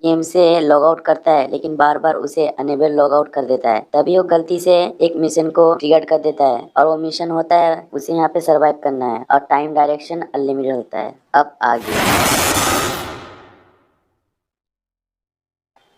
Game से log out करता है लेकिन बार बार उसे अनेबल लॉग आउट कर देता है। तभी वो गलती से एक मिशन को ट्रिगर कर देता है और वो मिशन होता है उसे यहाँ पे सरवाइव करना है और टाइम डायरेक्शन अनलिमिटेड होता है। अब आगे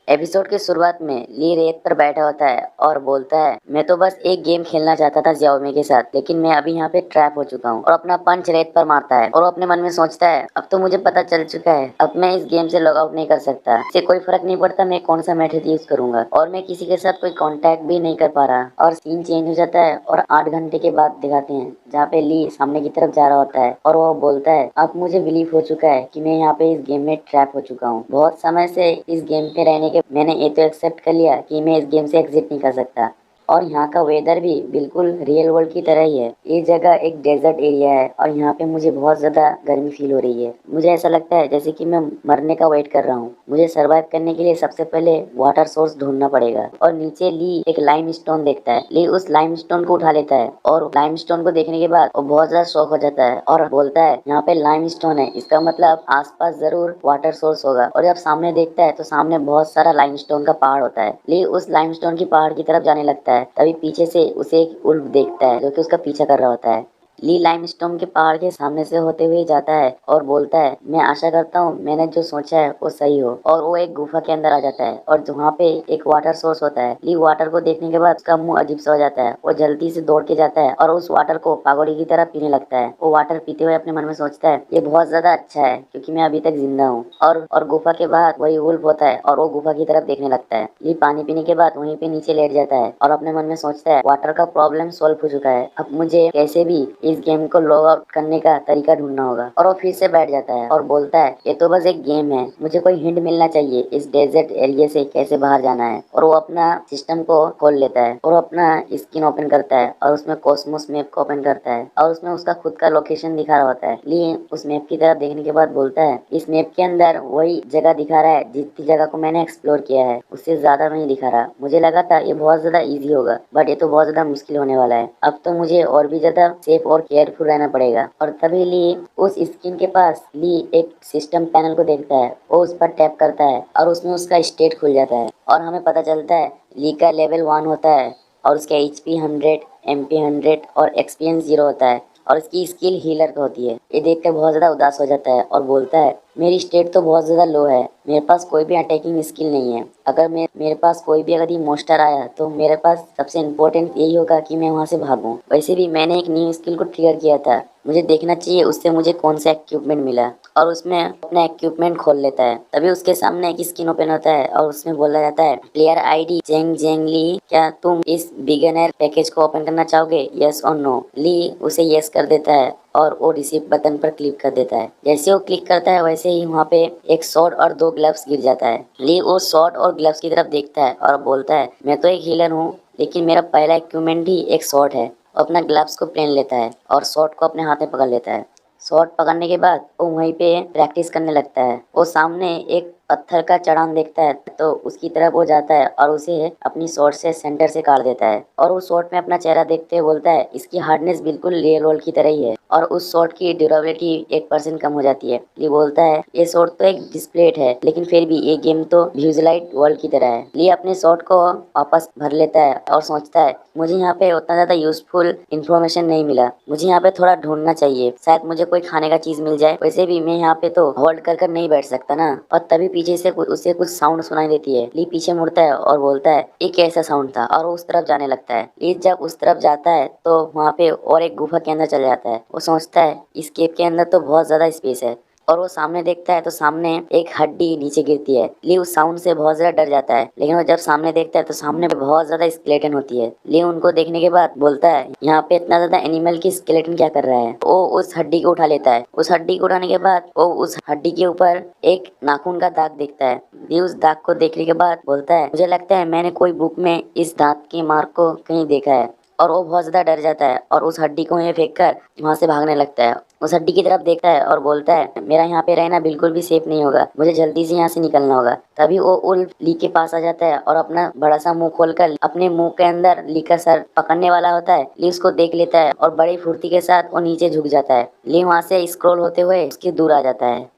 एपिसोड की शुरुआत में ली रेत पर बैठा होता है और बोलता है, मैं तो बस एक गेम खेलना चाहता था जियाओमी के साथ, लेकिन मैं अभी यहाँ पे ट्रैप हो चुका हूँ। और अपना पंच रेत पर मारता है और वो अपने मन में सोचता है, अब तो मुझे पता चल चुका है, अब मैं इस गेम से लॉग आउट नहीं कर सकता। इससे कोई फर्क नहीं पड़ता मैं कौन सा मेथड यूज करूंगा और मैं किसी के साथ कोई कॉन्टेक्ट भी नहीं कर पा रहा। और सीन चेंज हो जाता है और 8 घंटे के बाद दिखाते हैं जहाँ पे ली सामने की तरफ जा रहा होता है और वो बोलता है, अब मुझे बिलीव हो चुका है कि मैं यहाँ पे इस गेम में ट्रैप हो चुका हूँ। बहुत समय से इस गेम पे रहने के मैंने ये तो एक्सेप्ट कर लिया कि मैं इस गेम से एग्जिट नहीं कर सकता। और यहाँ का वेदर भी बिल्कुल रियल वर्ल्ड की तरह ही है। ये जगह एक डेजर्ट एरिया है और यहाँ पे मुझे बहुत ज्यादा गर्मी फील हो रही है। मुझे ऐसा लगता है जैसे कि मैं मरने का वेट कर रहा हूँ। मुझे सरवाइव करने के लिए सबसे पहले वाटर सोर्स ढूंढना पड़ेगा। और नीचे ली एक लाइम स्टोन देखता है। ली उस लाइम स्टोन को उठा लेता है और लाइम स्टोन को देखने के बाद वो बहुत ज्यादा शॉक हो जाता है और बोलता है, यहाँ पे लाइम स्टोन है, इसका मतलब आसपास जरूर वाटर सोर्स होगा। और जब सामने देखता है तो सामने बहुत सारा लाइम स्टोन का पहाड़ होता है। ली उस लाइम स्टोन की पहाड़ की तरफ जाने लगता है। तभी पीछे से उसे एक उल्फ देखता है जो कि उसका पीछा कर रहा होता है। ली लाइमस्टोन के पहाड़ के सामने से होते हुए जाता है और बोलता है, मैं आशा करता हूँ मैंने जो सोचा है वो सही हो। और वो एक गुफा के अंदर आ जाता है और वहाँ पे एक वाटर सोर्स होता है। ली वाटर को देखने के बाद उसका मुंह अजीब सा हो जाता है। वो जल्दी से दौड़ के जाता है और उस वाटर को पागोड़ी की तरह पीने लगता है। वो वाटर पीते हुए अपने मन में सोचता है, ये बहुत ज्यादा अच्छा है क्योंकि मैं अभी तक जिंदा हूँ। और गुफा के बाद वही वुल्फ होता है और वो गुफा की तरफ देखने लगता है। ली पानी पीने के बाद वहीं पे नीचे लेट जाता है और अपने मन में सोचता है, वाटर का प्रॉब्लम सॉल्व हो चुका है, अब मुझे कैसे भी इस गेम को लॉग आउट करने का तरीका ढूंढना होगा। और वो फिर से बैठ जाता है और बोलता है, ये तो बस एक गेम है, मुझे कोई हिंट मिलना चाहिए इस डेजर्ट एरिया से कैसे बाहर जाना है। और वो अपना सिस्टम को खोल लेता है और अपना स्क्रीन ओपन करता है और उसमें कॉस्मोस मैप को ओपन करता है और उसमें उसका खुद का लोकेशन दिखा रहा होता है। ली उस मैप की तरफ देखने के बाद बोलता है, इस मैप के अंदर वही जगह दिखा रहा है जितनी जगह को मैंने एक्सप्लोर किया है, उससे ज्यादा नहीं दिखा रहा। मुझे लगा था ये बहुत ज्यादा इजी होगा बट ये तो बहुत ज्यादा मुश्किल होने वाला है। अब तो मुझे और भी ज्यादा सेफ और केयरफुल रहना पड़ेगा। और तभी ली उस स्क्रीन के पास ली एक सिस्टम पैनल को देखता है। वो उस पर टैप करता है और उसमें उसका स्टेट खुल जाता है और हमें पता चलता है ली का लेवल 1 होता है और उसका HP 100, MP 100 और एक्सपीरियंस 0 होता है और इसकी स्किल हीलर का होती है। ये देखकर बहुत ज्यादा उदास हो जाता है और बोलता है, मेरी स्टेट तो बहुत ज्यादा लो है, मेरे पास कोई भी अटैकिंग स्किल नहीं है। अगर मेरे पास कोई भी अगर ये मोस्टर आया तो मेरे पास सबसे इम्पोर्टेंट यही होगा कि मैं वहां से भागूं। वैसे भी मैंने एक न्यू स्किल को ट्रिगर किया था, मुझे देखना चाहिए उससे मुझे कौन सा इक्विपमेंट मिला। और उसमें अपना इक्विपमेंट खोल लेता है। तभी उसके सामने एक स्क्रीन ओपन होता है और उसमें बोला जाता है, प्लेयर ID जेंग जेंग ली, क्या तुम इस बिगनर पैकेज को ओपन करना चाहोगे, यस और नो। ली उसे यस कर देता है और वो रिसीव बटन पर क्लिक कर देता है। जैसे वो क्लिक करता है वैसे ही वहाँ पे एक शॉर्ट और 2 ग्लव्स गिर जाता है। ली वो शॉर्ट और ग्लव्स की तरफ देखता है और बोलता है, मैं तो एक हीलर हूँ लेकिन मेरा पहला इक्विपमेंट ही एक शॉर्ट है। वो अपना ग्लव्स को पहन लेता है और शॉर्ट को अपने हाथ में पकड़ लेता है। शॉट पकड़ने के बाद वो वहीं पे प्रैक्टिस करने लगता है। वो सामने एक पत्थर का चट्टान देखता है तो उसकी तरफ वो जाता है और उसे अपनी शॉट से सेंटर से काट देता है। और उस शॉट में अपना चेहरा देखते हुए बोलता है, इसकी हार्डनेस बिल्कुल रियल वर्ल्ड की तरह ही है। और उस शॉट की ड्यूरेबिलिटी 1% कम हो जाती है। ये बोलता है, ये शॉट तो एक डिस्प्लेट है लेकिन फिर भी ये गेम तो व्यूजलाइट वर्ल्ड की तरह है। ली अपने शॉट को वापस भर लेता है और सोचता है, मुझे यहाँ पे उतना ज्यादा यूजफुल इंफॉर्मेशन नहीं मिला, मुझे यहाँ पे थोड़ा ढूंढना चाहिए, शायद मुझे कोई खाने का चीज मिल जाए। वैसे भी मैं यहाँ पे तो होल्ड कर कर नहीं बैठ सकता ना। और तभी पीछे से उसे कुछ साउंड सुनाई देती है। ली पीछे मुड़ता है और बोलता है, ये कैसा साउंड था, और वो उस तरफ जाने लगता है। ली जब उस तरफ जाता है तो वहाँ पे और एक गुफा के अंदर चला जाता है। वो सोचता है इस केव के अंदर तो बहुत ज्यादा स्पेस है। और वो सामने देखता है तो सामने एक हड्डी नीचे गिरती है। ली उस साउंड से बहुत ज्यादा डर जाता है लेकिन वो जब सामने देखता है तो सामने बहुत ज्यादा स्केलेटन होती है। ली उनको देखने के बाद बोलता है, यहाँ पे इतना ज्यादा एनिमल की स्केलेटन क्या कर रहा है। वो उस हड्डी को उठा लेता है। उस हड्डी को उठाने के बाद वो उस हड्डी के ऊपर एक नाखून का दाग देखता है। ली उस दाग को देखने के बाद बोलता है, मुझे लगता है मैंने कोई बुक में इस दांत के मार्क को कहीं देखा है। और वो बहुत ज्यादा डर जाता है और उस हड्डी को फेंक कर वहां से भागने लगता है। उस हड्डी की तरफ देखता है और बोलता है, मेरा यहाँ पे रहना बिल्कुल भी सेफ नहीं होगा, मुझे जल्दी से यहाँ से निकलना होगा। तभी वो उल्फ ली के पास आ जाता है और अपना बड़ा सा मुंह खोलकर अपने मुंह के अंदर ली का सर पकड़ने वाला होता है। ली उसको देख लेता है और बड़ी फुर्ती के साथ वो नीचे झुक जाता है। ली वहां से स्क्रॉल होते हुए उसके दूर आ जाता है।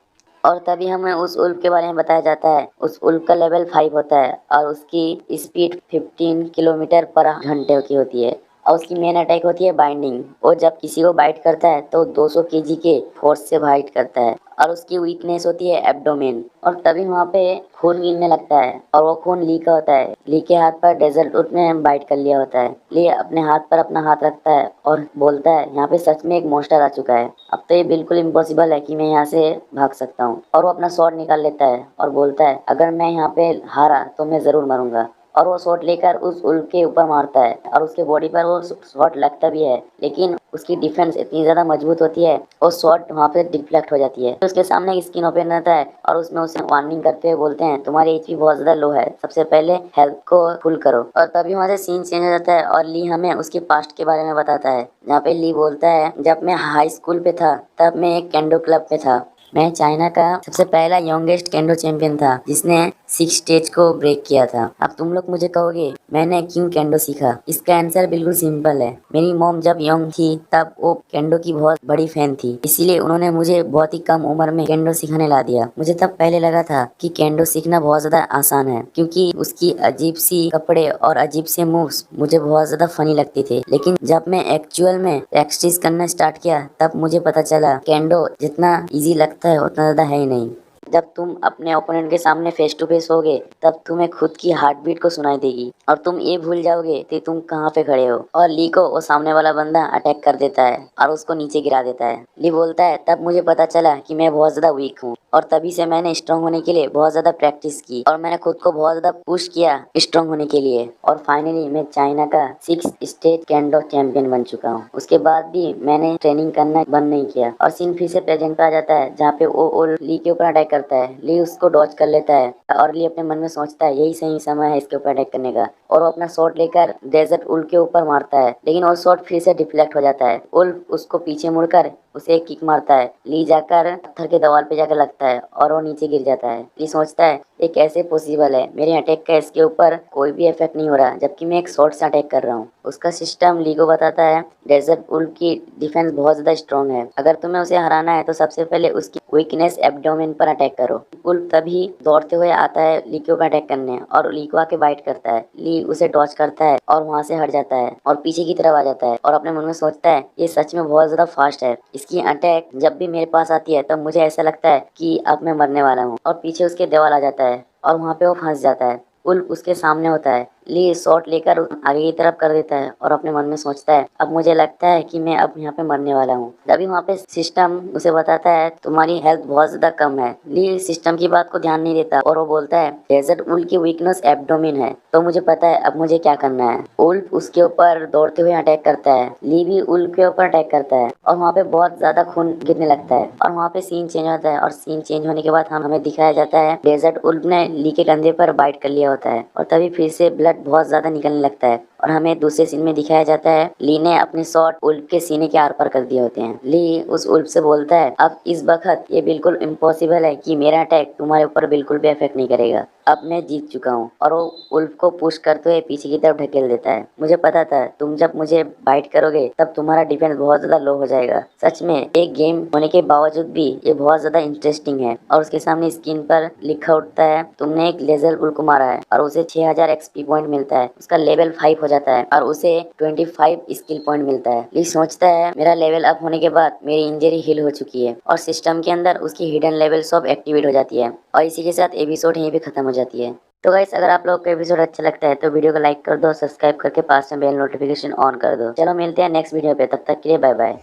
और तभी हमें उस उल्फ के बारे में बताया जाता है। उस उल्फ का लेवल 5 होता है और उसकी स्पीड 15 किलोमीटर पर घंटे की होती है। और उसकी मेन अटैक होती है बाइंडिंग। वो जब किसी को बाइट करता है तो 200 केजी के फोर्स से बाइट करता है। और उसकी वीकनेस होती है एब्डोमेन। और तभी वहाँ पे खून गिरने लगता है और वो खून ली का होता है। ली के हाथ पर डेजर्ट उसने बाइट कर लिया होता है। ली अपने हाथ पर अपना हाथ रखता है और बोलता है यहाँ पे सच में एक मॉन्स्टर आ चुका है। अब तो ये बिल्कुल इम्पॉसिबल है कि मैं यहाँ से भाग सकता हूँ। और वो अपना स्वॉर्ड निकाल लेता है और बोलता है अगर मैं यहाँ पे हारा तो मैं जरूर मरूंगा। और वो शॉट लेकर उस उल्फ के ऊपर मारता है और उसके बॉडी पर वो शॉट लगता भी है, लेकिन उसकी डिफेंस इतनी ज्यादा मजबूत होती है वो शॉट वहाँ पे डिफ्लेक्ट हो जाती है। तो उसके सामने एक स्किन ओपन रहता है और उसमें उसे वार्निंग करते हुए बोलते हैं तुम्हारी एचपी बहुत ज्यादा लो है, सबसे पहले हेल्थ को फुल करो। और तभी वहाँ से सीन चेंज हो जाता है और ली हमें उसके पास्ट के बारे में बताता है, जहाँ पे ली बोलता है जब मैं हाई स्कूल पे था तब मैं एक केंडो क्लब पे था। मैं चाइना का सबसे पहला यंगेस्ट केंडो चैंपियन था जिसने 6 स्टेज को ब्रेक किया था। अब तुम लोग मुझे कहोगे मैंने क्यों केंडो सीखा। इसका आंसर बिल्कुल सिंपल है। मेरी मॉम जब यंग थी तब वो केंडो की बहुत बड़ी फैन थी, इसीलिए उन्होंने मुझे बहुत ही कम उम्र में केंडो सिखाने ला दिया। मुझे तब पहले लगा था कि केंडो सीखना बहुत ज्यादा आसान है क्योंकि उसकी अजीब सी कपड़े और अजीब से मूव्स मुझे बहुत ज्यादा फनी लगती थे, लेकिन जब मैं एक्चुअल में प्रैक्टिस करना स्टार्ट किया तब मुझे पता चला केंडो जितना इजी लगता है उतना ज्यादा है ही नहीं। जब तुम अपने ओपोनेंट के सामने फेस टू फेस होगे तब तुम्हें खुद की हार्ट बीट को सुनाई देगी और तुम ये भूल जाओगे कि तुम कहाँ पे खड़े हो। और ली को वो सामने वाला बंदा अटैक कर देता है और उसको नीचे गिरा देता है। ली बोलता है तब मुझे पता चला कि मैं बहुत ज्यादा वीक हूँ और तभी से मैंने स्ट्रांग होने के लिए बहुत ज्यादा प्रैक्टिस की और मैंने खुद को बहुत ज्यादा पुश किया स्ट्रांग होने के लिए। और फाइनली मैं चाइना का 6 स्टेट केंडो चैंपियन बन चुका हूँ। उसके बाद भी मैंने ट्रेनिंग करना बंद नहीं किया और सीन फिर से प्रेजेंट पे आ जाता है जहाँ पे वो ली के ऊपर अटैक करता है। ली उसको डॉज कर लेता है और ली अपने मन में सोचता है यही सही समय है इसके ऊपर अटैक करने का और वो अपना शॉट लेकर डेजर्ट उल्फ के ऊपर मारता है, लेकिन वो शॉट फिर से डिफ्लेक्ट हो जाता है। उल्फ उसको पीछे मुड़कर उसे एक किक मारता है। ली जाकर पत्थर के दीवार पे जाकर लगता है और वो नीचे गिर जाता है। ली सोचता है ये कैसे पॉसिबल है, मेरे अटैक का इसके ऊपर कोई भी इफेक्ट नहीं हो रहा जबकि मैं एक शॉट से अटैक कर रहा हूँ। उसका सिस्टम ली को बताता है डेजर्ट उल्फ की डिफेंस बहुत ज्यादा स्ट्रॉन्ग है, अगर तुम्हें उसे हराना है तो सबसे पहले उसकी वीकनेस एब्डोमेन पर अटैक करो। उल्फ तभी दौड़ते हुए आता है ली के ऊपर अटैक करने और ली को आके बाइट करता है। ली उसे डॉज करता है और वहां से हट जाता है और पीछे की तरफ आ जाता है और अपने मन में सोचता है ये सच में बहुत ज्यादा फास्ट है, इसकी अटैक जब भी मेरे पास आती है तब मुझे ऐसा लगता है कि अब मैं मरने वाला हूँ। और पीछे उसके दीवार आ जाता है और वहाँ पे वो फंस जाता है। उल्फ उसके सामने होता है। ली शॉट लेकर आगे की तरफ कर देता है और अपने मन में सोचता है अब मुझे लगता है कि मैं अब यहाँ पे मरने वाला हूँ। तभी वहाँ पे सिस्टम उसे बताता है तुम्हारी हेल्थ बहुत ज्यादा कम है। ली सिस्टम की बात को ध्यान नहीं देता और वो बोलता है डेजर्ट उल्फ की वीकनेस एब्डोमेन है, तो मुझे पता है अब मुझे क्या करना है। उल्फ उसके ऊपर दौड़ते हुए अटैक करता है। ली भी उल्फ के ऊपर अटैक करता है और वहाँ पे बहुत ज्यादा खून गिरने लगता है और वहाँ पे सीन चेंज होता है और सीन चेंज होने के बाद हमें दिखाया जाता है डेजर्ट उल्फ ने ली के कंधे पर बाइट कर लिया होता है और तभी फिर से ब्लड बहुत ज्यादा निकलने लगता है और हमें दूसरे सीन में दिखाया जाता है ली ने अपने शॉट उल्फ के सीने के आर पार कर दिए होते हैं। ली उस उल्फ से बोलता है अब इस वक्त ये बिल्कुल इम्पॉसिबल है कि मेरा अटैक तुम्हारे ऊपर बिल्कुल भी इफेक्ट नहीं करेगा, अब मैं जीत चुका हूँ। और वो उल्फ को पुश करते हुए पीछे की तरफ ढकेल देता है। मुझे पता था तुम जब मुझे बाइट करोगे तब तुम्हारा डिफेंस बहुत ज्यादा लो हो जाएगा। सच में एक गेम होने के बावजूद भी ये बहुत ज्यादा इंटरेस्टिंग है। और उसके सामने स्क्रीन पर लिखा उठता है तुमने एक लेजर उल्फ को मारा है और उसे 6000 एक्सपी पॉइंट मिलता है। उसका लेवल 5 हो जाता है और उसे 25 स्किल पॉइंट मिलता है। ली सोचता है मेरा लेवल अप होने के बाद मेरी इंजरी हील हो चुकी है और सिस्टम के अंदर उसकी हिडन लेवल सब एक्टिवेट हो जाती है और इसी के साथ एपिसोड यहीं पे खत्म हो जाती है। तो गाइस अगर आप लोग को एपिसोड अच्छा लगता है तो वीडियो को लाइक कर दो, सब्सक्राइब करके पास में बेल नोटिफिकेशन ऑन कर दो। चलो मिलते हैं नेक्स्ट वीडियो पे, तब तक के लिए बाय बाय।